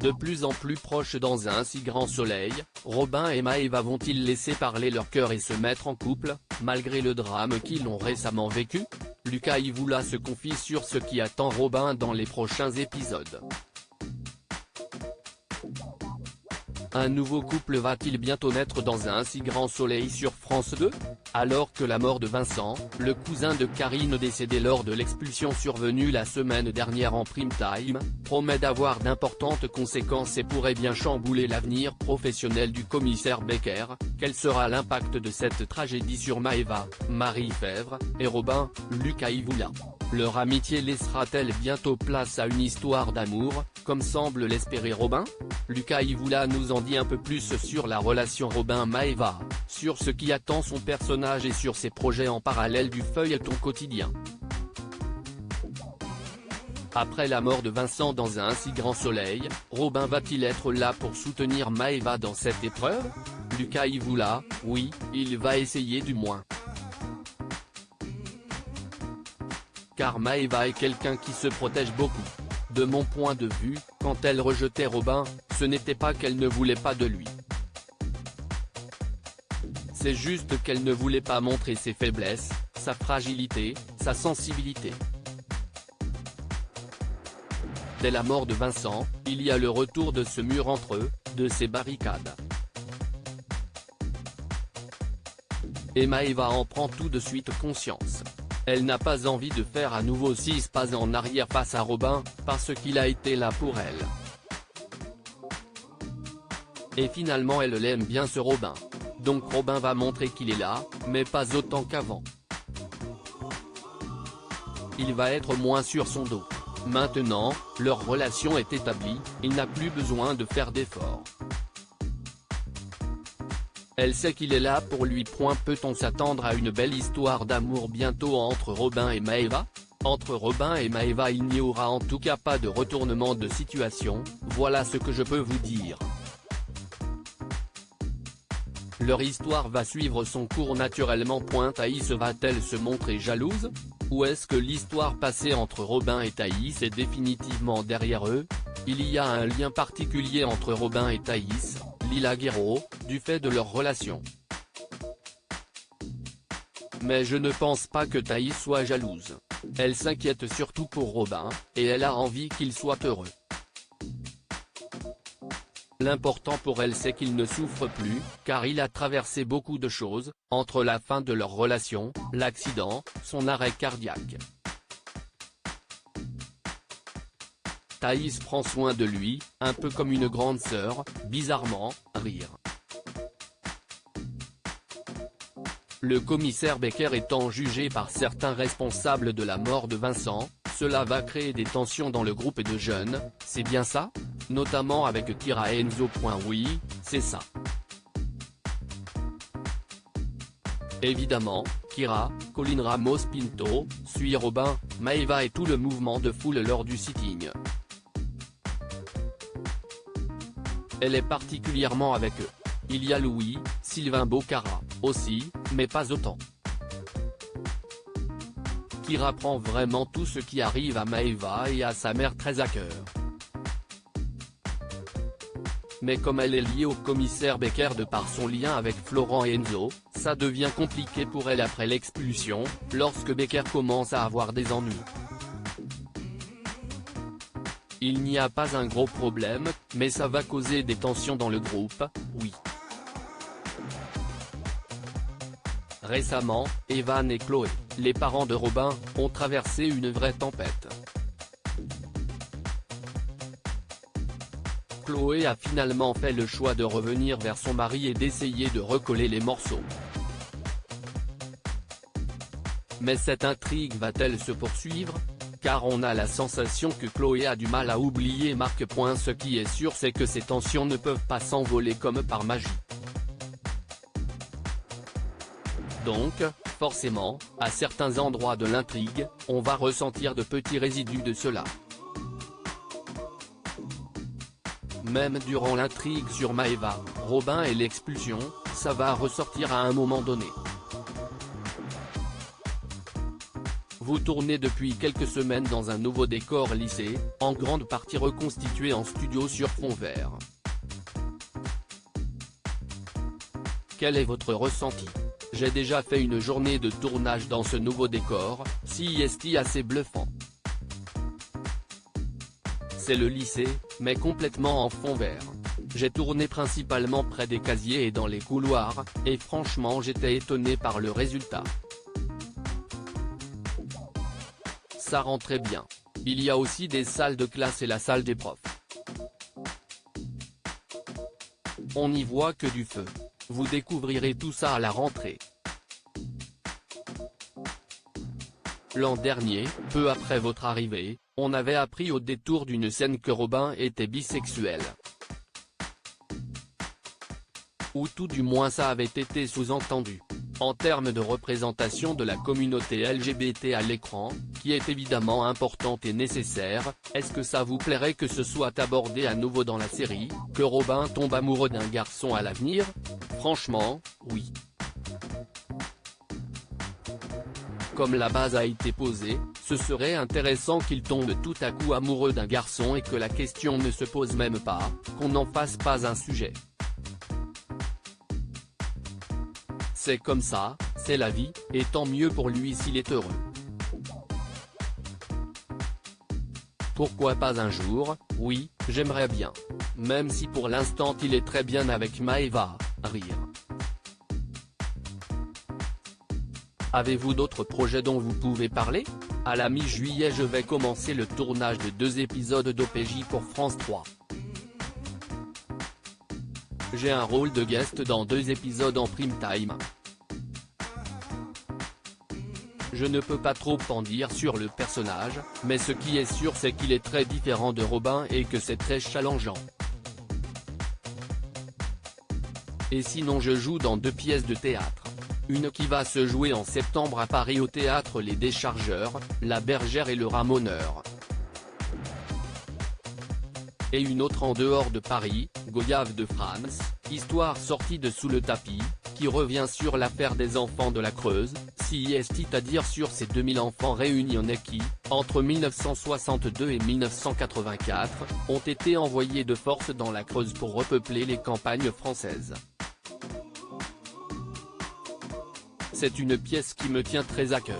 De plus en plus proches dans un si grand soleil, Robin et Maëva vont-ils laisser parler leur cœur et se mettre en couple, malgré le drame qu'ils ont récemment vécu? Lucas Ivoula se confie sur ce qui attend Robin dans les prochains épisodes. Un nouveau couple va-t-il bientôt naître dans un si grand soleil sur France 2? Alors que la mort de Vincent, le cousin de Karine décédé lors de l'expulsion survenue la semaine dernière en prime time, promet d'avoir d'importantes conséquences et pourrait bien chambouler l'avenir professionnel du commissaire Becker, quel sera l'impact de cette tragédie sur Maëva, Marie Fèvre, et Robin, Lucas Ivoula? Leur amitié laissera-t-elle bientôt place à une histoire d'amour, comme semble l'espérer Robin? Lucas Ivoula nous en dit un peu plus sur la relation Robin-Maëva, sur ce qui attend son personnage et sur ses projets en parallèle du feuilleton quotidien. Après la mort de Vincent dans un si grand soleil, Robin va-t-il être là pour soutenir Maëva dans cette épreuve? Lucas Ivoula, oui, il va essayer du moins. Car Maëva est quelqu'un qui se protège beaucoup. De mon point de vue, quand elle rejetait Robin, ce n'était pas qu'elle ne voulait pas de lui. C'est juste qu'elle ne voulait pas montrer ses faiblesses, sa fragilité, sa sensibilité. Dès la mort de Vincent, il y a le retour de ce mur entre eux, de ces barricades. Et Maëva en prend tout de suite conscience. Elle n'a pas envie de faire à nouveau 6 pas en arrière face à Robin, parce qu'il a été là pour elle. Et finalement elle l'aime bien ce Robin. Donc Robin va montrer qu'il est là, mais pas autant qu'avant. Il va être moins sur son dos. Maintenant, leur relation est établie, il n'a plus besoin de faire d'efforts. Elle sait qu'il est là pour lui. Peut-on s'attendre à une belle histoire d'amour bientôt entre Robin et Maëva? Entre Robin et Maëva il n'y aura en tout cas pas de retournement de situation, voilà ce que je peux vous dire. Leur histoire va suivre son cours naturellement. Thaïs va-t-elle se montrer jalouse? Ou est-ce que l'histoire passée entre Robin et Thaïs est définitivement derrière eux? Il y a un lien particulier entre Robin et Thaïs, Lila Guerreau, du fait de leur relation. Mais je ne pense pas que Thaïs soit jalouse. Elle s'inquiète surtout pour Robin, et elle a envie qu'il soit heureux. L'important pour elle c'est qu'il ne souffre plus, car il a traversé beaucoup de choses, entre la fin de leur relation, l'accident, son arrêt cardiaque. Thaïs prend soin de lui, un peu comme une grande sœur, bizarrement, rire. Le commissaire Becker étant jugé par certains responsables de la mort de Vincent, cela va créer des tensions dans le groupe de jeunes, c'est bien ça? Notamment avec Kira et Enzo. Oui, c'est ça. Évidemment, Kira, Colin Ramos Pinto, suit Robin, Maëva et tout le mouvement de foule lors du sitting. Elle est particulièrement avec eux. Il y a Louis, Sylvain Bocara, aussi, mais pas autant. Kira prend vraiment tout ce qui arrive à Maëva et à sa mère très à cœur. Mais comme elle est liée au commissaire Becker de par son lien avec Florent et Enzo, ça devient compliqué pour elle après l'expulsion, lorsque Becker commence à avoir des ennuis. Il n'y a pas un gros problème, mais ça va causer des tensions dans le groupe, oui. Récemment, Evan et Chloé, les parents de Robin, ont traversé une vraie tempête. Chloé a finalement fait le choix de revenir vers son mari et d'essayer de recoller les morceaux. Mais cette intrigue va-t-elle se poursuivre? Car on a la sensation que Chloé a du mal à oublier Marc. Ce qui est sûr c'est que ces tensions ne peuvent pas s'envoler comme par magie. Donc, forcément, à certains endroits de l'intrigue, on va ressentir de petits résidus de cela. Même durant l'intrigue sur Maëva, Robin et l'expulsion, ça va ressortir à un moment donné. Vous tournez depuis quelques semaines dans un nouveau décor lycée, en grande partie reconstitué en studio sur fond vert. Quel est votre ressenti? J'ai déjà fait une journée de tournage dans ce nouveau décor, si est assez bluffant. C'est le lycée, mais complètement en fond vert. J'ai tourné principalement près des casiers et dans les couloirs, et franchement j'étais étonné par le résultat. Ça rend très bien. Il y a aussi des salles de classe et la salle des profs. On n'y voit que du feu. Vous découvrirez tout ça à la rentrée. L'an dernier, peu après votre arrivée, on avait appris au détour d'une scène que Robin était bisexuel. Ou tout du moins ça avait été sous-entendu. En termes de représentation de la communauté LGBT à l'écran, qui est évidemment importante et nécessaire, est-ce que ça vous plairait que ce soit abordé à nouveau dans la série, que Robin tombe amoureux d'un garçon à l'avenir? Franchement, oui. Comme la base a été posée, ce serait intéressant qu'il tombe tout à coup amoureux d'un garçon et que la question ne se pose même pas, qu'on n'en fasse pas un sujet. C'est comme ça, c'est la vie, et tant mieux pour lui s'il est heureux. Pourquoi pas un jour? Oui, j'aimerais bien. Même si pour l'instant il est très bien avec Maëva, rire. Avez-vous d'autres projets dont vous pouvez parler? À la mi-juillet je vais commencer le tournage de 2 épisodes d'OPJ pour France 3. J'ai un rôle de guest dans 2 épisodes en prime time. Je ne peux pas trop en dire sur le personnage, mais ce qui est sûr c'est qu'il est très différent de Robin et que c'est très challengeant. Et sinon je joue dans 2 pièces de théâtre. Une qui va se jouer en septembre à Paris au théâtre Les Déchargeurs, La Bergère et Le Ramoneur. Et une autre en dehors de Paris, Goyave de France, histoire sortie de sous le tapis, qui revient sur l'affaire des enfants de la Creuse, c'est-à-dire sur ces 2000 enfants réunionnais qui, entre 1962 et 1984, ont été envoyés de force dans la Creuse pour repeupler les campagnes françaises. C'est une pièce qui me tient très à cœur.